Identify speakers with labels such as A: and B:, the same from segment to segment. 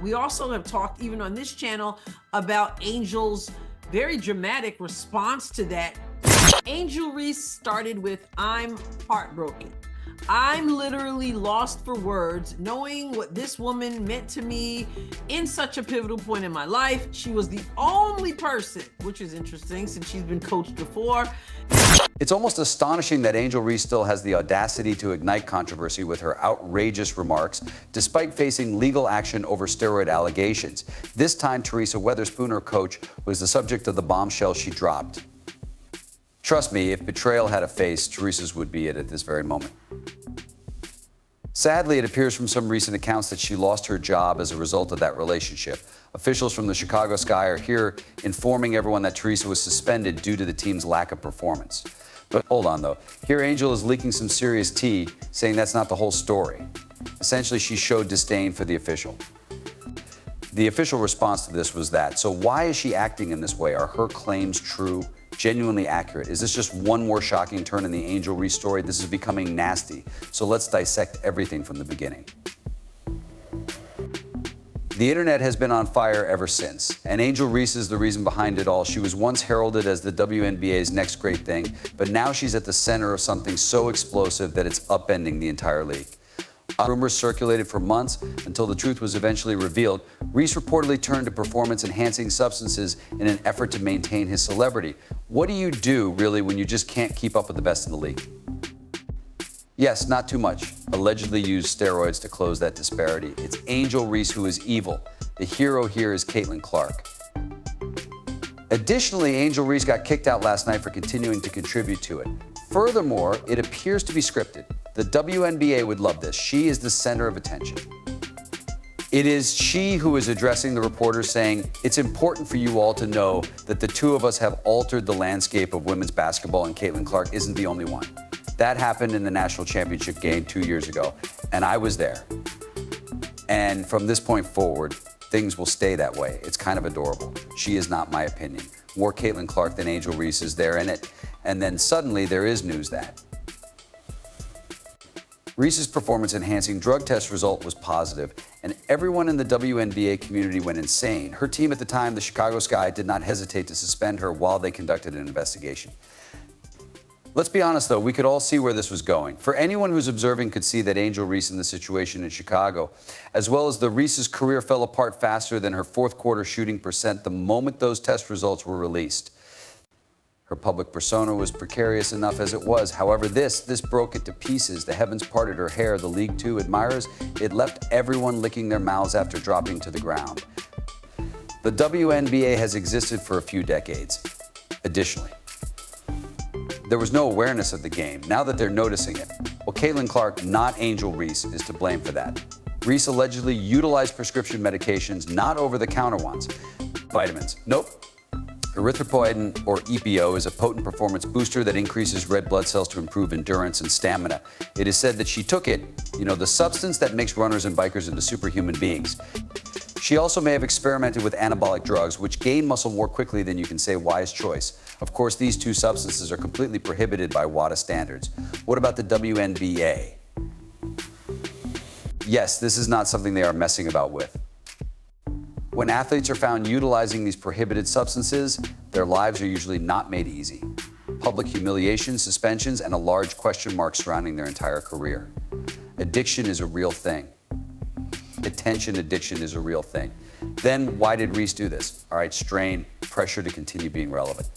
A: We also have talked, even on this channel, about Angel's very dramatic response to that. Angel Reese started with, "I'm heartbroken. I'm literally lost for words, knowing what this woman meant to me in such a pivotal point in my life. She was the only person," which is interesting since she's been coached before.
B: It's almost astonishing that Angel Reese still has the audacity to ignite controversy with her outrageous remarks, despite facing legal action over steroid allegations. This time, Teresa Weatherspoon, her coach, was the subject of the bombshell she dropped. Trust me, if betrayal had a face, Teresa's would be it at this very moment. Sadly, it appears from some recent accounts that she lost her job as a result of that relationship. Officials from the Chicago Sky are here informing everyone that Teresa was suspended due to the team's lack of performance. But hold on, though. Here, Angel is leaking some serious tea, saying that's not the whole story. Essentially, she showed disdain for the official. The official response to this was that. So why is she acting in this way? Are her claims true? Genuinely accurate? Is this just one more shocking turn in the Angel Reese story? This is becoming nasty. So let's dissect everything from the beginning. The internet has been on fire ever since, and Angel Reese is the reason behind it all. She was once heralded as the WNBA's next great thing, but now she's at the center of something so explosive that it's upending the entire league. Rumors circulated for months until the truth was eventually revealed. Reese reportedly turned to performance-enhancing substances in an effort to maintain his celebrity. What do you do, really, when you just can't keep up with the best in the league? Yes, not too much. Allegedly used steroids to close that disparity. It's Angel Reese who is evil. The hero here is Caitlin Clark. Additionally, Angel Reese got kicked out last night for continuing to contribute to it. Furthermore, it appears to be scripted. The WNBA would love this. She is the center of attention. It is she who is addressing the reporters, saying, "It's important for you all to know that the two of us have altered the landscape of women's basketball, and Caitlin Clark isn't the only one." That happened in the national championship game 2 years ago, and I was there. And from this point forward, things will stay that way. It's kind of adorable. She is not my opinion. More Caitlin Clark than Angel Reese is there in it. And then suddenly there is news that Reese's performance-enhancing drug test result was positive, and everyone in the WNBA community went insane. Her team at the time, the Chicago Sky, did not hesitate to suspend her while they conducted an investigation. Let's be honest, though, we could all see where this was going. For anyone who's observing could see that Angel Reese in the situation in Chicago, as well as the Reese's career fell apart faster than her fourth quarter shooting percent the moment those test results were released. Her public persona was precarious enough as it was. However, this broke it to pieces. The heavens parted her hair. The League Two admirers, it left everyone licking their mouths after dropping to the ground. The WNBA has existed for a few decades. Additionally, there was no awareness of the game. Now that they're noticing it, well, Caitlin Clark, not Angel Reese, is to blame for that. Reese allegedly utilized prescription medications, not over-the-counter ones. Vitamins, nope. Erythropoietin, or EPO, is a potent performance booster that increases red blood cells to improve endurance and stamina. It is said that she took it, the substance that makes runners and bikers into superhuman beings. She also may have experimented with anabolic drugs, which gain muscle more quickly than you can say wise choice. Of course, these two substances are completely prohibited by WADA standards. What about the WNBA? Yes, this is not something they are messing about with. When athletes are found utilizing these prohibited substances, their lives are usually not made easy. Public humiliation, suspensions, and a large question mark surrounding their entire career. Addiction is a real thing. Attention addiction is a real thing. Then why did Reese do this? All right, strain, pressure to continue being relevant.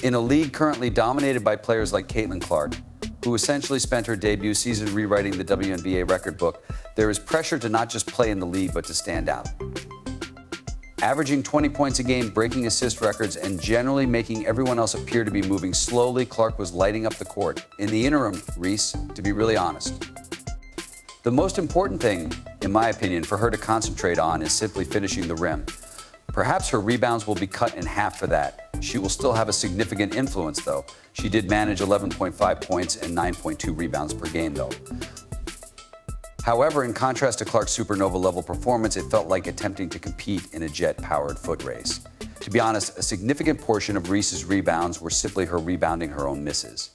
B: In a league currently dominated by players like Caitlin Clark, who essentially spent her debut season rewriting the WNBA record book, there is pressure to not just play in the league, but to stand out. Averaging 20 points a game, breaking assist records, and generally making everyone else appear to be moving slowly, Clark was lighting up the court. In the interim, Reese, to be really honest, the most important thing, in my opinion, for her to concentrate on is simply finishing the rim. Perhaps her rebounds will be cut in half for that. She will still have a significant influence, though. She did manage 11.5 points and 9.2 rebounds per game, though. However, in contrast to Clark's supernova-level performance, it felt like attempting to compete in a jet-powered foot race. To be honest, a significant portion of Reese's rebounds were simply her rebounding her own misses.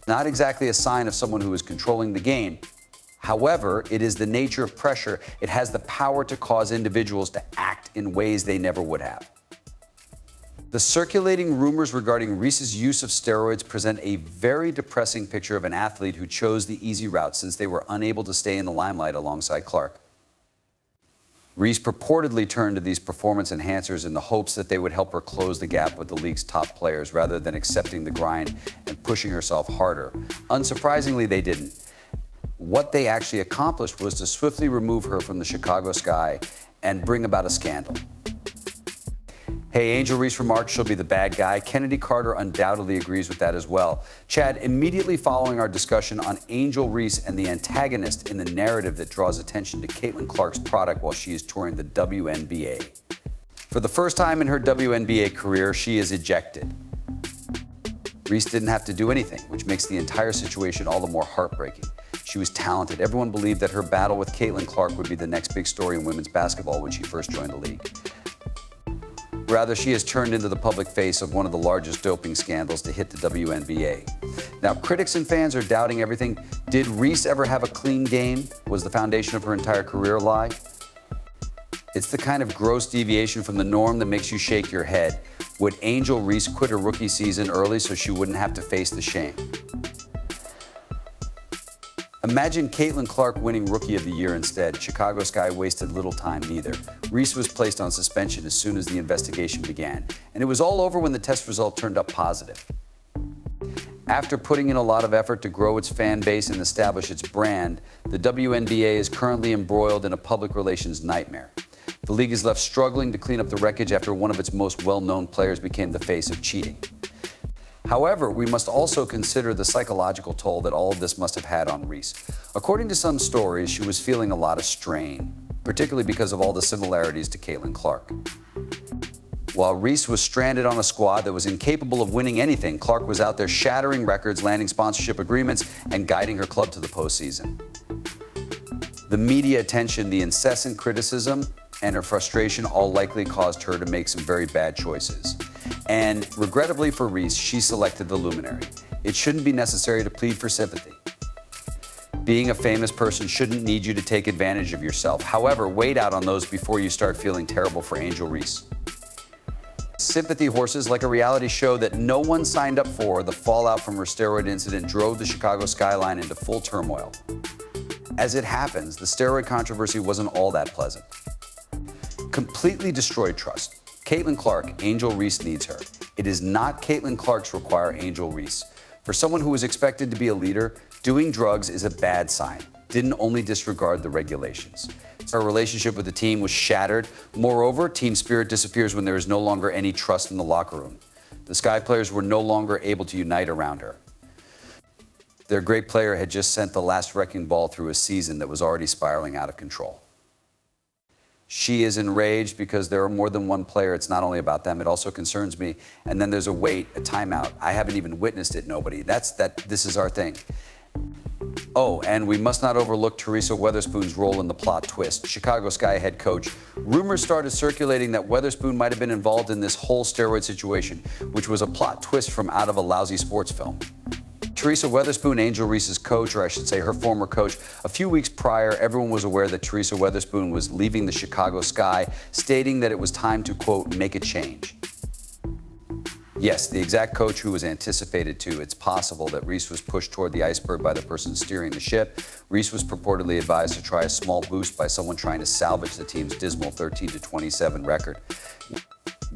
B: Not exactly a sign of someone who is controlling the game. However, it is the nature of pressure. It has the power to cause individuals to act in ways they never would have. The circulating rumors regarding Reese's use of steroids present a very depressing picture of an athlete who chose the easy route since they were unable to stay in the limelight alongside Clark. Reese purportedly turned to these performance enhancers in the hopes that they would help her close the gap with the league's top players rather than accepting the grind and pushing herself harder. Unsurprisingly, they didn't. What they actually accomplished was to swiftly remove her from the Chicago sky and bring about a scandal. Hey, Angel Reese remarks she'll be the bad guy. Kennedy Carter undoubtedly agrees with that as well. Chad, immediately following our discussion on Angel Reese and the antagonist in the narrative that draws attention to Caitlin Clark's product while she is touring the WNBA. For the first time in her WNBA career, she is ejected. Reese didn't have to do anything, which makes the entire situation all the more heartbreaking. She was talented. Everyone believed that her battle with Caitlin Clark would be the next big story in women's basketball when she first joined the league. Rather, she has turned into the public face of one of the largest doping scandals to hit the WNBA. Now, critics and fans are doubting everything. Did Reese ever have a clean game? Was the foundation of her entire career a lie? It's the kind of gross deviation from the norm that makes you shake your head. Would Angel Reese quit her rookie season early so she wouldn't have to face the shame? Imagine Caitlin Clark winning Rookie of the Year instead. Chicago Sky wasted little time neither. Reese was placed on suspension as soon as the investigation began, and it was all over when the test result turned up positive. After putting in a lot of effort to grow its fan base and establish its brand, the WNBA is currently embroiled in a public relations nightmare. The league is left struggling to clean up the wreckage after one of its most well-known players became the face of cheating. However, we must also consider the psychological toll that all of this must have had on Reese. According to some stories, she was feeling a lot of strain, particularly because of all the similarities to Caitlin Clark. While Reese was stranded on a squad that was incapable of winning anything, Clark was out there shattering records, landing sponsorship agreements, and guiding her club to the postseason. The media attention, the incessant criticism, and her frustration all likely caused her to make some very bad choices. And regrettably for Reese, she selected the luminary. It shouldn't be necessary to plead for sympathy. Being a famous person shouldn't need you to take advantage of yourself. However, wait out on those before you start feeling terrible for Angel Reese. Sympathy horses, like a reality show that no one signed up for, the fallout from her steroid incident drove the Chicago skyline into full turmoil. As it happens, the steroid controversy wasn't all that pleasant. Completely destroyed trust. Caitlin Clark, Angel Reese needs her. It is not Caitlin Clark's require Angel Reese. For someone who was expected to be a leader, doing drugs is a bad sign. Didn't only disregard the regulations. Her relationship with the team was shattered. Moreover, team spirit disappears when there is no longer any trust in the locker room. The Sky players were no longer able to unite around her. Their great player had just sent the last wrecking ball through a season that was already spiraling out of control. She is enraged because there are more than one player. It's not only about them. It also concerns me. And then there's a wait, a timeout. I haven't even witnessed it, nobody. This is our thing. Oh, and we must not overlook Teresa Weatherspoon's role in the plot twist. Chicago Sky head coach. Rumors started circulating that Weatherspoon might have been involved in this whole steroid situation, which was a plot twist from out of a lousy sports film. Teresa Weatherspoon, Angel Reese's coach, or I should say her former coach, a few weeks prior, everyone was aware that Teresa Weatherspoon was leaving the Chicago Sky, stating that it was time to, quote, make a change. Yes, the exact coach who was anticipated to. It's possible that Reese was pushed toward the iceberg by the person steering the ship. Reese was purportedly advised to try a small boost by someone trying to salvage the team's dismal 13-27 record.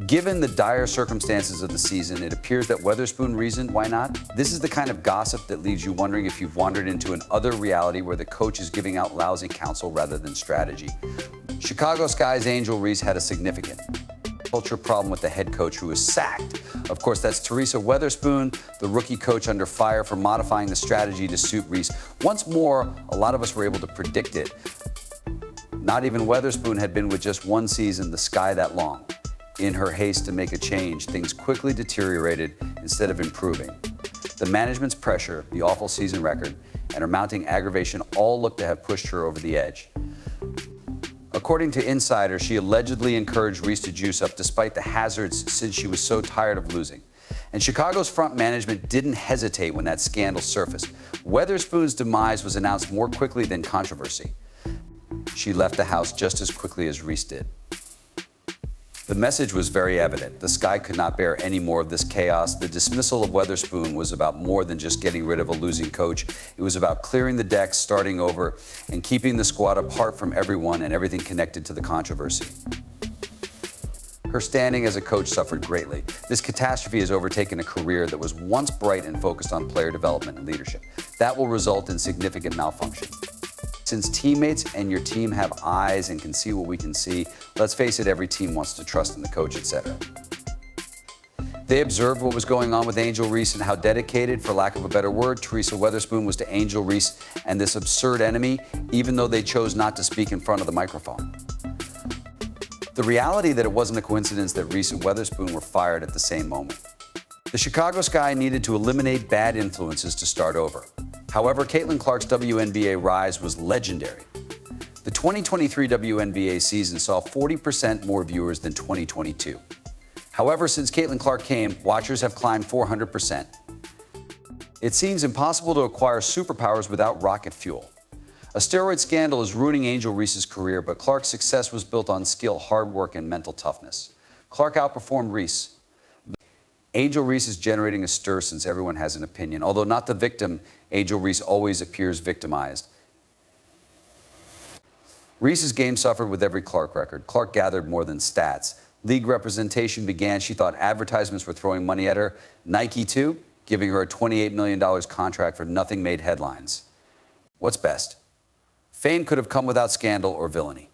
B: Given the dire circumstances of the season, it appears that Weatherspoon reasoned, why not? This is the kind of gossip that leaves you wondering if you've wandered into an other reality where the coach is giving out lousy counsel rather than strategy. Chicago Sky's Angel Reese had a significant culture problem with the head coach who was sacked. Of course, that's Teresa Weatherspoon, the rookie coach under fire for modifying the strategy to suit Reese. Once more, a lot of us were able to predict it. Not even Weatherspoon had been with just one season, the Sky, that long. In her haste to make a change, things quickly deteriorated instead of improving. The management's pressure, the awful season record, and her mounting aggravation all looked to have pushed her over the edge. According to insiders, she allegedly encouraged Reese to juice up despite the hazards since she was so tired of losing. And Chicago's front management didn't hesitate when that scandal surfaced. Weatherspoon's demise was announced more quickly than controversy. She left the house just as quickly as Reese did. The message was very evident. The Sky could not bear any more of this chaos. The dismissal of Weatherspoon was about more than just getting rid of a losing coach. It was about clearing the decks, starting over, and keeping the squad apart from everyone and everything connected to the controversy. Her standing as a coach suffered greatly. This catastrophe has overtaken a career that was once bright and focused on player development and leadership. That will result in significant malfunction. Since teammates and your team have eyes and can see what we can see, let's face it, every team wants to trust in the coach, etc. They observed what was going on with Angel Reese and how dedicated, for lack of a better word, Teresa Weatherspoon was to Angel Reese and this absurd enemy, even though they chose not to speak in front of the microphone. The reality that it wasn't a coincidence that Reese and Weatherspoon were fired at the same moment. The Chicago Sky needed to eliminate bad influences to start over. However, Caitlin Clark's WNBA rise was legendary. The 2023 WNBA season saw 40% more viewers than 2022. However, since Caitlin Clark came, watchers have climbed 400%. It seems impossible to acquire superpowers without rocket fuel. A steroid scandal is ruining Angel Reese's career, but Clark's success was built on skill, hard work, and mental toughness. Clark outperformed Reese. Angel Reese is generating a stir since everyone has an opinion. Although not the victim, Angel Reese always appears victimized. Reese's game suffered with every Clark record. Clark gathered more than stats. League representation began. She thought advertisements were throwing money at her. Nike, too, giving her a $28 million contract for nothing made headlines. What's best? Fame could have come without scandal or villainy.